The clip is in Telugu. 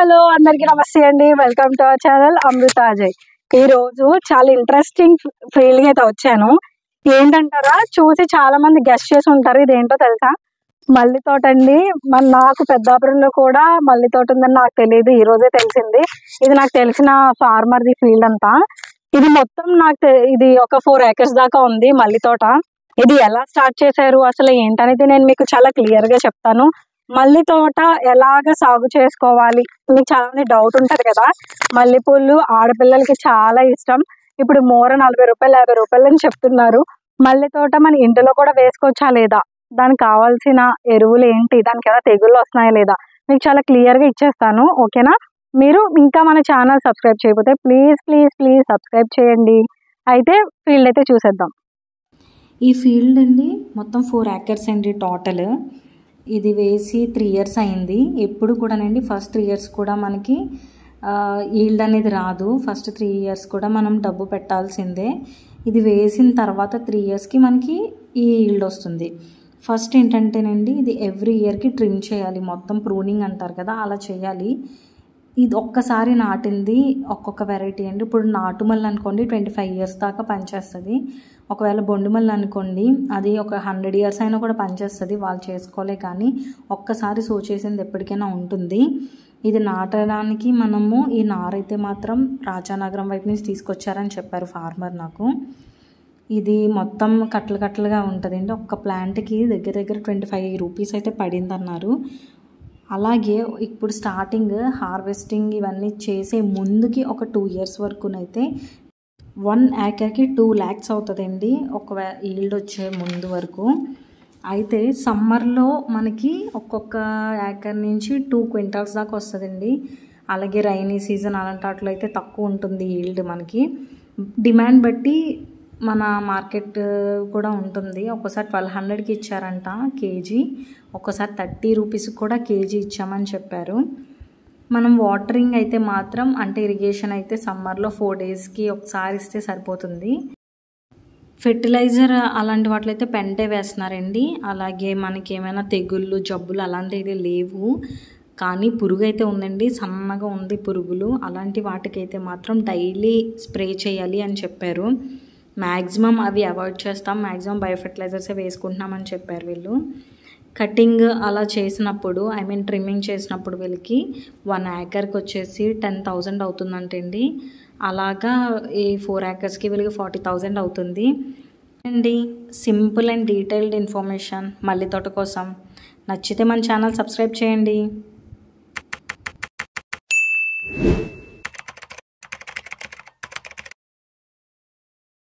హలో అందరికీ నమస్తే అండి. వెల్కమ్ టు అవర్ ఛానల్ అమృత అజయ్. ఈ రోజు చాలా ఇంట్రెస్టింగ్ ఫీల్డ్‌కి అయితే వచ్చాను. ఏంటంటారా? చూసి చాలా మంది గెస్ చేసి ఉంటారు. ఇదేంటో తెలుసా? మల్లి తోట అండి. నాకు పెద్దాపురంలో కూడా మల్లి తోట ఉందని నాకు తెలీదు. ఈ రోజే తెలిసింది. ఇది నాకు తెలిసిన ఫార్మర్‌ది ఫీల్డ్ అంతా. ఇది మొత్తం ఇది ఒక 4 ఏకర్స్ దాకా ఉంది మల్లి తోట. ఇది ఎలా స్టార్ట్ చేశారు, అసలు ఏంటనేది నేను మీకు చాలా క్లియర్‌గా చెప్తాను. మల్లి తోట ఎలాగ సాగు చేసుకోవాలి, మీకు చాలా మంది డౌట్ ఉంటది కదా. మల్లెపూలు ఆడపిల్లలకి చాలా ఇష్టం. ఇప్పుడు మోర రూ. 40, రూ. 50 అని చెప్తున్నారు. మల్లె తోట మన ఇంటిలో కూడా వేసుకోవచ్చా లేదా, దానికి కావాల్సిన ఎరువులు ఏంటి, దానికి ఏమైనా తెగుళ్ళు వస్తున్నాయా లేదా, మీకు చాలా క్లియర్‌గా ఇచ్చేస్తాను. ఓకేనా? మీరు ఇంకా మన ఛానల్ సబ్స్క్రైబ్ చేయకపోతే ప్లీజ్ ప్లీజ్ ప్లీజ్ సబ్స్క్రైబ్ చేయండి. అయితే ఫీల్డ్ అయితే చూసేద్దాం. ఈ ఫీల్డ్ అండి మొత్తం 4 ఏకర్స్ అండి టోటల్. ఇది వేసి 3 ఇయర్స్ అయింది. ఎప్పుడు కూడానండి ఫస్ట్ 3 ఇయర్స్ కూడా మనకి ఈల్డ్ అనేది రాదు. ఫస్ట్ 3 ఇయర్స్ కూడా మనం డబ్బు పెట్టాల్సిందే. ఇది వేసిన తర్వాత 3 ఇయర్స్కి మనకి ఈ ఈల్డ్ వస్తుంది. ఫస్ట్ ఏంటంటేనండి ఇది ఎవ్రీ ఇయర్కి ట్రిమ్ చేయాలి. మొత్తం ప్రూనింగ్ అంటారు కదా, అలా చేయాలి. ఇది ఒక్కసారి నాటింది ఒక్కొక్క వెరైటీ అండి. ఇప్పుడు నాటుమల్లి అనుకోండి 25 ఇయర్స్ దాకా పనిచేస్తుంది. ఒకవేళ బొండుమల్లి అనుకోండి అది ఒక 100 ఇయర్స్ అయినా కూడా పనిచేస్తుంది. వాళ్ళు చేసుకోలే కానీ ఒక్కసారి సో చేసింది ఎప్పటికైనా ఉంటుంది. ఇది నాటడానికి మనము ఈ నారైతే మాత్రం రాజానగరం వైపు నుంచి తీసుకొచ్చారని చెప్పారు ఫార్మర్ నాకు. ఇది మొత్తం కట్టలు కట్టలుగా ఉంటుందండి. ఒక్క ప్లాంట్కి దగ్గర దగ్గర 25 రూపీస్ అయితే పడింది అన్నారు. అలాగే ఇప్పుడు స్టార్టింగ్ హార్వెస్టింగ్ ఇవన్నీ చేసే ముందుకి ఒక 2 ఇయర్స్ వరకునైతే 1 ఏకర్కి 2 lakhs అవుతుందండి ఒక ఈల్డ్ వచ్చే ముందు వరకు. అయితే సమ్మర్లో మనకి ఒక్కొక్క ఏకర్ నుంచి 2 క్వింటాల్స్ దాకా వస్తుందండి. అలాగే రైనీ సీజన్ అలాంటి వాటిలో అయితే తక్కువ ఉంటుంది ఈల్డ్. మనకి డిమాండ్ బట్టి మన మార్కెట్ కూడా ఉంటుంది. ఒక్కోసారి 1200కి ఇచ్చారంట కేజీ, ఒక్కోసారి 30 రూపీస్ కూడా కేజీ ఇచ్చామని చెప్పారు. మనం వాటరింగ్ అయితే మాత్రం అంటే ఇరిగేషన్ అయితే సమ్మర్లో 4 డేస్కి ఒకసారి ఇస్తే సరిపోతుంది. ఫెర్టిలైజర్ అలాంటి వాటిలో అయితే పెంటే వేస్తున్నారండి. అలాగే మనకి ఏమైనా తెగుళ్ళు జబ్బులు అలాంటివి లేవు, కానీ పురుగు అయితే ఉందండి, సన్నగా ఉంది పురుగులు. అలాంటి వాటికైతే మాత్రం డైలీ స్ప్రే చేయాలి అని చెప్పారు. మ్యాక్సిమం అవి అవాయిడ్ చేస్తాం, మ్యాక్సిమం బయోఫెర్టిలైజర్సే వేసుకుంటున్నామని చెప్పారు వీళ్ళు. కటింగ్ అలా చేసినప్పుడు ట్రిమ్మింగ్ చేసినప్పుడు వీళ్ళకి 1 ఏకర్కి వచ్చేసి 10,000 అవుతుందంటండి. అలాగా ఈ 4 ఏకర్స్కి వీళ్ళకి 40,000 అవుతుంది అండి. సింపుల్ అండ్ డీటెయిల్డ్ ఇన్ఫర్మేషన్ మల్లి తోట కోసం. నచ్చితే మన ఛానల్ సబ్స్క్రైబ్ చేయండి.